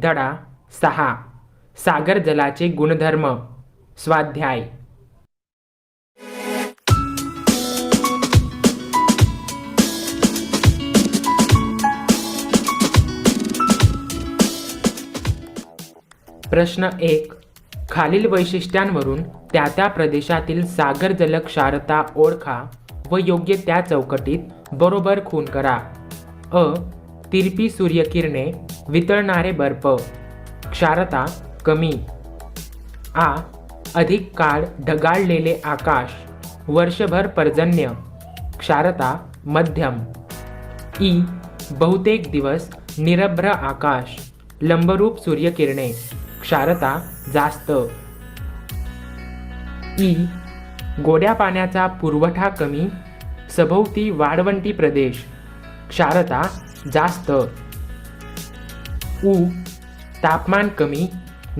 धडा 6. सागर जलाचे गुणधर्म. स्वाध्याय. प्रश्न 1. खालील वैशिष्ट्यांवरून त्या त्या प्रदेशातील सागर जल क्षारता ओळखा व योग्य त्या चौकटीत बरोबर खूण करा. अ. तिरपी सूर्यकिरणे, वितळणारे बर्फ, क्षारता कमी. आ. अधिक काळ ढगाळलेले आकाश, वर्षभर पर्जन्य, क्षारता मध्यम. ई. बहुतेक दिवस निरभ्र आकाश, लंबरूप सूर्यकिरणे, क्षारता जास्त. ई. गोड्या पाण्याचा पुरवठा कमी, सभोवती वाळवंटी प्रदेश, क्षारता जास्त. उ. तापमान कमी,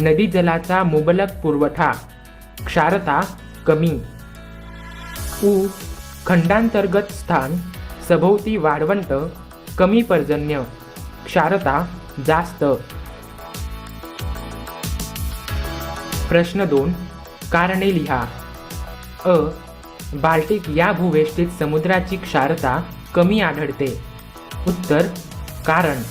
नदी जलाचा मुबलक पुरवठा, क्षारता कमी. उ. खंडांतर्गत स्थान, सभोवती वाळवंट, कमी पर्जन्य, क्षारता जास्त. प्रश्न 2. कारणे लिहा. अ. बाल्टिक या भूवेष्टीत समुद्राची क्षारता कमी आढळते. उत्तर. कारण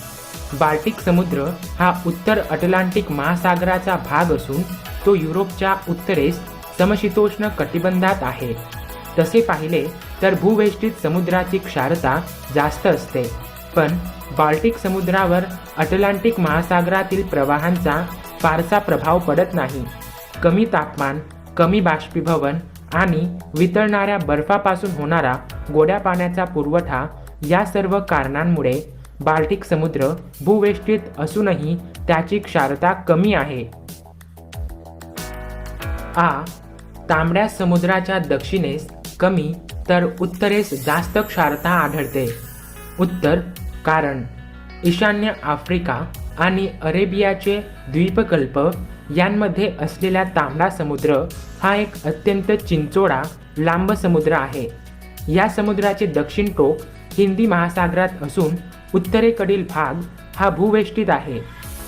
बाल्टिक समुद्र हा उत्तर अटलांटिक महासागराचा भाग असून तो युरोपच्या उत्तरेस समशीतोष्ण कटिबंधात आहे. तसे पाहिले तर भूवेष्टीत समुद्राची क्षारता जास्त असते, पण बाल्टिक समुद्रावर अटलांटिक महासागरातील प्रवाहांचा फारसा प्रभाव पडत नाही. कमी तापमान, कमी बाष्पीभवन आणि वितळणाऱ्या बर्फापासून होणारा गोड्या पाण्याचा पुरवठा या सर्व कारणांमुळे बाल्टिक समुद्र भूवेष्टीत असूनही त्याची क्षारता कमी आहे. आ. तांबड्या समुद्राच्या दक्षिणेस कमी तर उत्तरेस जास्त क्षारता आढळते. उत्तर. कारण ईशान्य आफ्रिका आणि अरेबियाचे द्वीपकल्प यांमध्ये असलेला तांबडा समुद्र हा एक अत्यंत चिंचोळा लांब समुद्र आहे. या समुद्राचे दक्षिण टोक हिंदी महासागरात असून उत्तरेकडील भाग हा भूवेष्टीत आहे.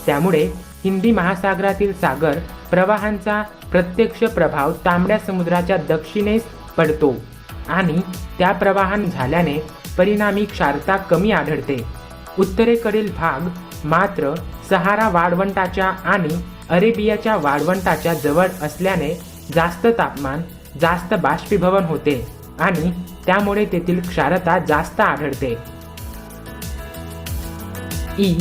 त्यामुळे हिंदी महासागरातील सागर प्रवाहांचा प्रत्यक्ष प्रभाव तांबड्या समुद्राच्या दक्षिणेस पडतो आणि त्या प्रवाहान झाल्याने परिणामी क्षारता कमी आढळते. उत्तरेकडील भाग मात्र सहारा वाळवंटाच्या आणि अरेबियाच्या वाळवंटाच्या जवळ असल्याने जास्त तापमान, जास्त बाष्पीभवन होते आणि त्यामुळे तेथील क्षारता जास्त आढळते. ई.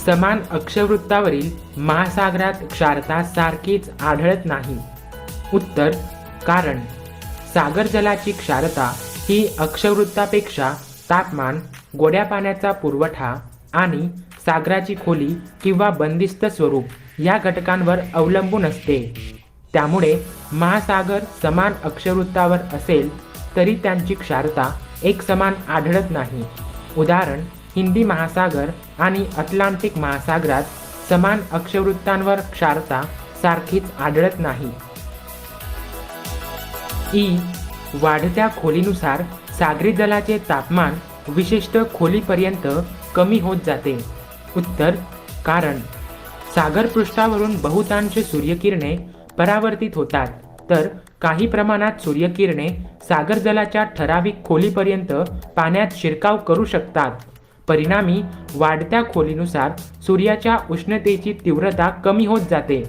समान अक्षवृत्तावरील महासागरात क्षारता सारखीच आढळत नाही. उत्तर. कारण सागर जलाची क्षारता ही अक्षवृत्तापेक्षा तापमान, गोड्या पाण्याचा पुरवठा आणि सागराची खोली किंवा बंदिस्त स्वरूप या घटकांवर अवलंबून असते. त्यामुळे महासागर समान अक्षवृत्तावर असेल तरी त्यांची क्षारता एकसमान आढळत नाही. उदाहरण, हिंदी महासागर आणि अटलांटिक महासागरात समान अक्षवृत्तांवर क्षारता सारखीच आढळत नाही. ई. वाढत्या खोलीनुसार सागरी जलाचे तापमान विशिष्ट खोलीपर्यंत कमी होत जाते. उत्तर. कारण सागरपृष्ठावरून बहुतांश सूर्यकिरणे परावर्तित होतात, तर काही प्रमाणात सूर्यकिरणे सागर जलाच्या ठराविक खोलीपर्यंत पाण्यात शिरकाव करू शकतात. परिणामी वाढत्या खोलीनुसार सूर्याच्या उष्णतेची तीव्रता कमी होत जाते.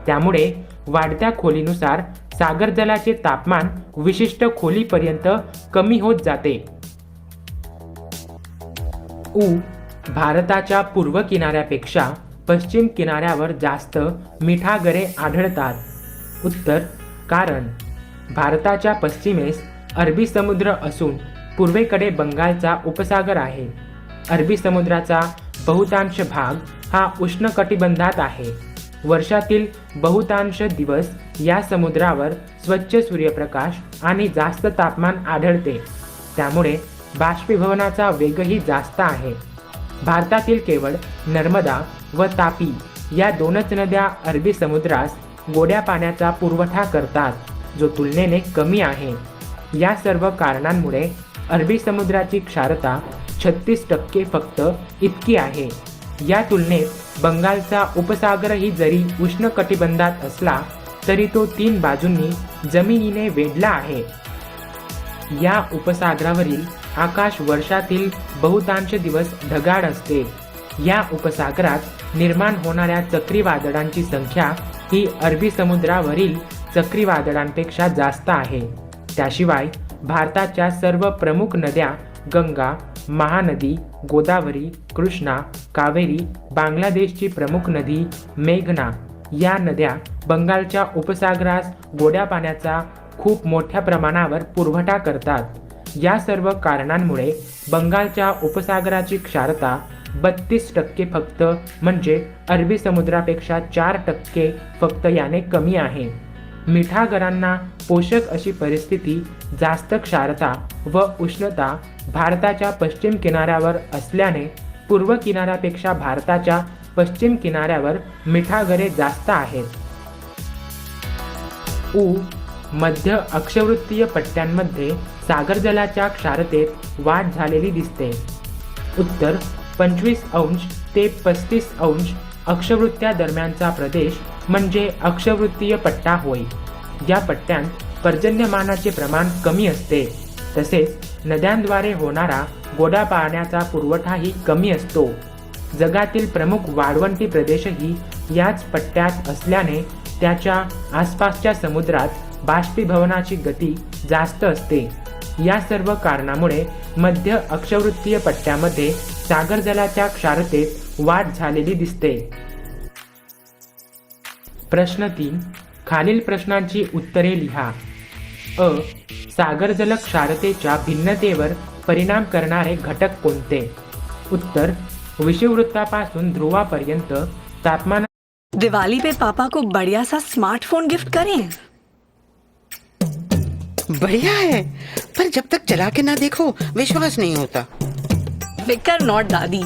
त्यामुळे वाढत्या खोलीनुसार सागर जलाचे तापमान विशिष्ट खोलीपर्यंत कमी होत जाते. उ. भारताच्या पूर्व किनाऱ्यापेक्षा पश्चिम किनाऱ्यावर जास्त मिठागरे आढळतात. उत्तर. कारण भारताच्या पश्चिमेस अरबी समुद्र असून पूर्वेकडे बंगालचा उपसागर आहे. अरबी समुद्राचा बहुतांश भाग हा उष्णकटिबंधात आहे. वर्षातील बहुतांश दिवस या समुद्रावर स्वच्छ सूर्यप्रकाश आणि जास्त तापमान आढळते. त्यामुळे बाष्पीभवनाचा वेगही जास्त आहे. भारतातील केवळ नर्मदा व तापी या दोनच नद्या अरबी समुद्रास गोड्या पाण्याचा पुरवठा करतात, जो तुलनेने कमी आहे. या सर्व कारणांमुळे अरबी समुद्राची क्षारता 36% फक्त इतकी आहे. या तुलनेत बंगालचा उपसागरही जरी उष्णकटिबंधात असला तरी तो 3 बाजूंनी जमिनीने वेढला आहे. या उपसागरावरील आकाश वर्षातील बहुतांश दिवस ढगाळ असते. या उपसागरात निर्माण होणाऱ्या चक्रीवादळांची संख्या ही अरबी समुद्रावरील चक्रीवादळांपेक्षा जास्त आहे. त्याशिवाय भारताच्या सर्व प्रमुख नद्या गंगा, महानदी, गोदावरी, कृष्णा, कावेरी, बांगलादेशची प्रमुख नदी मेघना या नद्या बंगालच्या उपसागरास गोड्या पाण्याचा खूप मोठ्या प्रमाणावर पुरवठा करतात. या सर्व कारणांमुळे बंगालच्या उपसागराची क्षारता 32% फक्त, म्हणजे अरबी समुद्रापेक्षा 4% फक्त याने कमी आहे. मिठागरांना पोषक अशी परिस्थिती, जास्त क्षारता व उष्णता भारताच्या पश्चिम किनाऱ्यावर असल्याने पूर्व किनाऱ्यापेक्षा भारताच्या पश्चिम किनाऱ्यावर मिठागरे जास्त आहेत. मध्य अक्षवृत्तीय पट्ट्यांमध्ये सागरजलाच्या क्षारतेत वाढ झालेली दिसते. उत्तर 25° ते 35° अक्षवृत्त्या दरम्यानचा प्रदेश म्हणजे अक्षवृत्तीय पट्टा होय. या पट्ट्यांत पर्जन्यमानाचे प्रमाण कमी असते. तसेच नद्यांद्वारे होणारा गोड्या पाण्याचा पुरवठाही कमी असतो. जगातील प्रमुख वाळवंटी प्रदेशही याच पट्ट्यात असल्याने त्याच्या आसपासच्या समुद्रात बाष्पीभवनाची गती जास्त असते. या सर्व कारणामुळे मध्य अक्षवृत्तीय पट्ट्यामध्ये सागरजलाच्या क्षारतेत वाढ झालेली दिसते. प्रश्न 3. खालील प्रश्नांची उत्तरे लिहा. सागरजल क्षारतेच्या भिन्नतेवर परिणाम करणारे घटक कोणते? उत्तर विषुववृत्तापासून ध्रुवापर्यंत तापमान. दिवाली पे पापा को बढ़िया सा स्मार्टफोन गिफ्ट करें. बढ़िया है, पर जब तक चला के ना देखो विश्वास नहीं होता. फिकर नॉट दादी,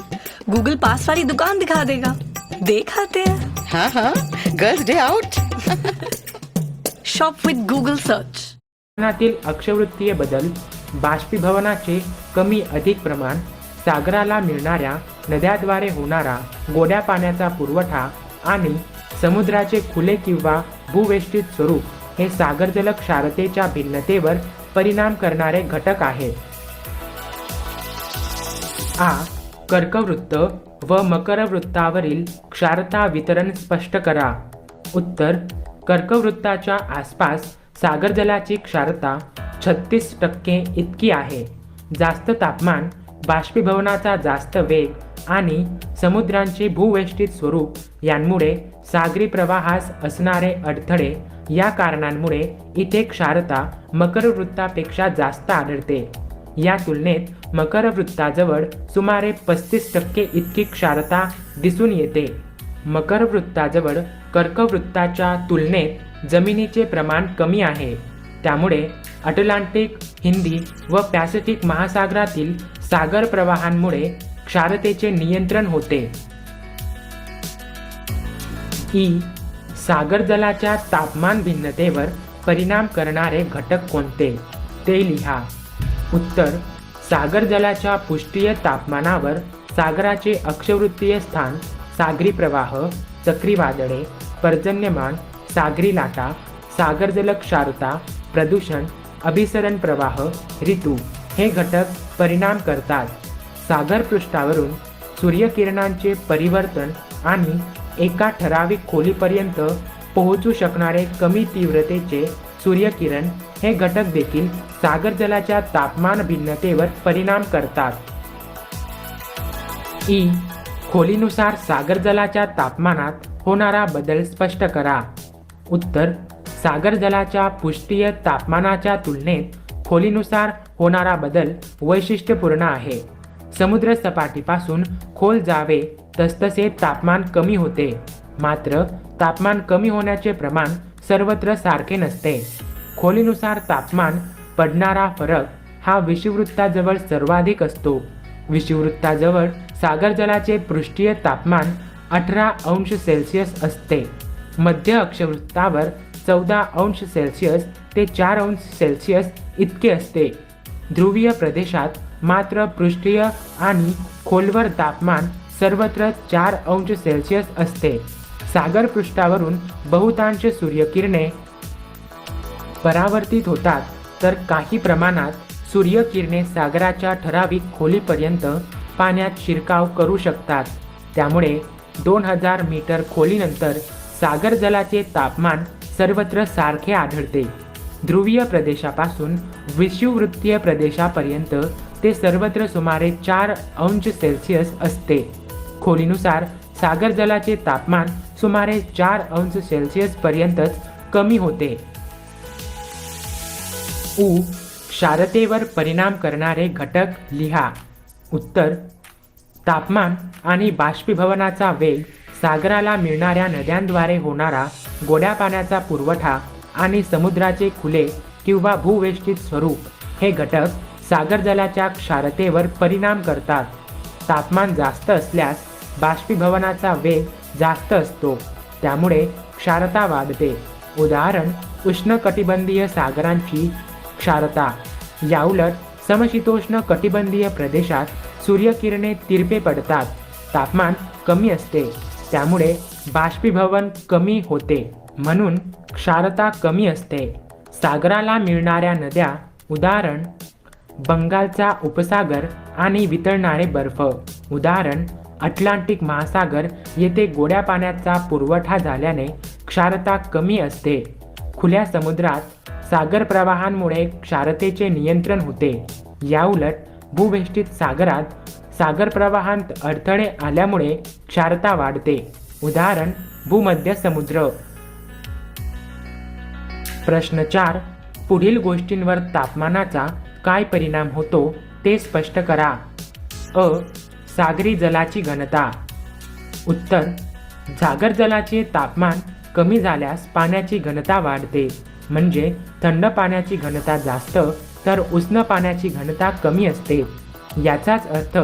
गूगल पास वाली दुकान दिखा देगा. देख आते हैं. हाँ हाँ, girls day out. Shop with Google search. तापमानातील अक्षवृत्तीय बदल, बाष्पीभवनाचे कमी अधिक प्रमाण, सागराला मिळणाऱ्या नद्याद्वारे होणारा गोड्या पाण्याचा पुरवठा आणि समुद्राचे खुले किंवा भूवेष्टित स्वरूप हे सागरजल क्षारतेच्या भिन्नतेवर परिणाम करणारे घटक आहेत. कर्कवृत्त व मकरवृत्तावरील क्षारता वितरण स्पष्ट करा. उत्तर कर्कवृत्ताच्या आसपास सागरजलाची क्षारता 36% इतकी आहे. जास्त तापमान, बाष्पीभवनाचा जास्त वेग आणि समुद्रांचे भूवेष्टित स्वरूप यांमुळे सागरी प्रवाहास असणारे अडथळे या कारणांमुळे इथे क्षारता मकरवृत्तापेक्षा जास्त आढळते. या तुलनेत मकरवृत्ताजवळ सुमारे 35% इतकी क्षारता दिसून येते. मकरवृत्ताजवळ कर्कवृत्ताच्या तुलनेत जमिनीचे प्रमाण कमी आहे. त्यामुळे अटलांटिक, हिंदी व पॅसिफिक महासागरातील सागर प्रवाहांमुळे क्षारतेचे नियंत्रण होते. सागरजलाच्या तापमान भिन्नतेवर परिणाम करणारे घटक कोणते ते लिहा. उत्तर सागरजलाच्या पृष्ठीय तापमानावर सागराचे अक्षवृत्तीय स्थान, सागरी प्रवाह, चक्रीवादळे, पर्जन्यमान, सागरी लाटा, सागरजल क्षारता, प्रदूषण, अभिसरण प्रवाह, ऋतू हे घटक परिणाम करतात. सागरपृष्ठावरून सूर्यकिरणांचे परिवर्तन आणि एका ठराविक खोलीपर्यंत पोहोचू शकणारे कमी तीव्रतेचे सूर्यकिरण हे घटक देखील सागरजलाच्या तापमान भिन्नतेवर परिणाम करतात. खोलीनुसार सागरजलाच्या तापमानात होणारा बदल स्पष्ट करा. उत्तर सागरजलाच्या पृष्ठीय तापमानाच्या तुलनेत खोलीनुसार होणारा बदल वैशिष्ट्यपूर्ण आहे. समुद्र सपाटीपासून खोल जावे तसतसे तापमान कमी होते. मात्र तापमान कमी होण्याचे प्रमाण सर्वत्र सारखे नसते. खोलीनुसार तापमान पडणारा फरक हा विषुववृत्ताजवळ सर्वाधिक असतो. विषुववृत्ताजवळ सागरजलाचे पृष्ठीय तापमान 18° असते. मध्य अक्षवृत्तावर 14° ते 4° इतके असते. ध्रुवीय प्रदेशात मात्र पृष्ठीय आणि खोलवर तापमान सर्वत्र 4 अंश सेल्सिअस असते. सागर पृष्ठावरून बहुतांश सूर्यकिरणे परावर्तित होतात, तर काही प्रमाणात सूर्यकिरणे सागराच्या ठराविक खोलीपर्यंत पाण्यात शिरकाव करू शकतात. त्यामुळे 2000 मीटर खोलीनंतर सागर जलाचे तापमान सर्वत्र सारखे आढळते. ध्रुवीय प्रदेशापासून विषुववृत्तीय प्रदेशापर्यंत ते सर्वत्र सुमारे 4 अंश सेल्सिअस असते. खोलीनुसार सागर जलाचे तापमान सुमारे 4 अंश सेल्सिअस पर्यंतच कमी होते. उ. क्षारतेवर परिणाम करणारे घटक लिहा. उत्तर: तापमान आणि बाष्पीभवनाचा वेग, सागराला मिळणाऱ्या नद्यांद्वारे होणारा गोड्या पाण्याचा पुरवठा आणि समुद्राचे खुले किंवा भूवेष्टित स्वरूप हे घटक सागर जलाच्या क्षारतेवर परिणाम करतात. तापमान जास्त असल्यास बाष्पीभवनाचा वेग जास्त असतो, त्यामुळे क्षारता वाढते. उदाहरण: उष्णकटिबंधीय सागरांची क्षारता. याउलट समशीतोष्ण कटिबंधीय प्रदेशात सूर्यकिरणे तिरपे पडतात, तापमान कमी असते, त्यामुळे बाष्पीभवन कमी होते, म्हणून क्षारता कमी असते. सागराला मिळणाऱ्या नद्या. उदाहरण: बंगालचा उपसागर आणि वितळणारे बर्फ. उदाहरण: अटलांटिक महासागर येथे गोड्या पाण्याचा पुरवठा झाल्याने क्षारता कमी असते. खुल्या समुद्रात सागर प्रवाहांमुळे क्षारतेचे नियंत्रण होते. याउलट भूवेष्टित सागरात सागर प्रवाहांत अडथळे आल्यामुळे क्षारता वाढते. उदाहरण: भूमध्य समुद्र. प्रश्न 4. पुढील गोष्टींवर तापमानाचा काय परिणाम होतो ते स्पष्ट करा. अ. सागरी जलाची घनता. उत्तर: सागर जलाचे तापमान कमी झाल्यास पाण्याची घनता वाढते. म्हणजे थंड पाण्याची घनता जास्त तर उष्ण पाण्याची घनता कमी असते. याचाच अर्थ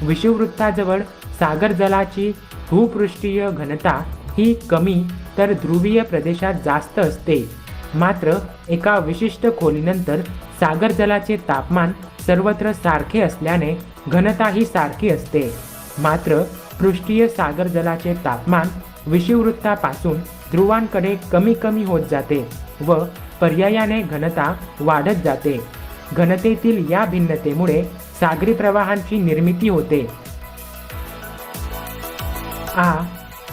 विषुववृत्ताजवळ सागर जलाची भूपृष्ठीय घनता ही कमी तर ध्रुवीय प्रदेशात जास्त असते. मात्र एका विशिष्ट खोलीनंतर सागर जलाचे तापमान सर्वत्र सारखे असल्याने घनता ही सारखी असते. मात्र पृष्ठीय सागर जलाचे तापमान विषुववृत्तापासून ध्रुवांकडे कमी कमी होत जाते व पर्यायाने घनता वाढत जाते. घनतेतील या भिन्नतेमुळे सागरी प्रवाहांची निर्मिती होते. आ.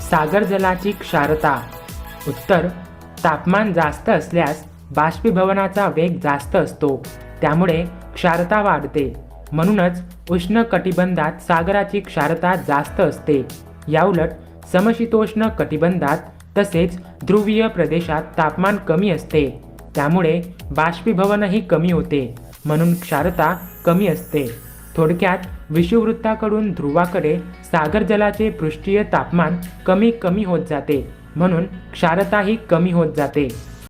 सागर जलाची क्षारता. उत्तर: तापमान जास्त असल्यास बाष्पीभवनाचा वेग जास्त असतो, त्यामुळे क्षारता वाढते. म्हणूनच उष्ण कटिबंधात सागराची क्षारता जास्त असते. याउलट समशीतोष्ण कटिबंधात तसेच ध्रुवीय प्रदेशात तापमान कमी असते, त्यामुळे बाष्पीभवनही कमी होते, म्हणून क्षारता कमी असते. थोडक्यात विषुववृत्ताकडून ध्रुवाकडे सागर जलाचे पृष्ठीय तापमान कमी कमी होत जाते, म्हणून क्षारताही कमी होत जाते.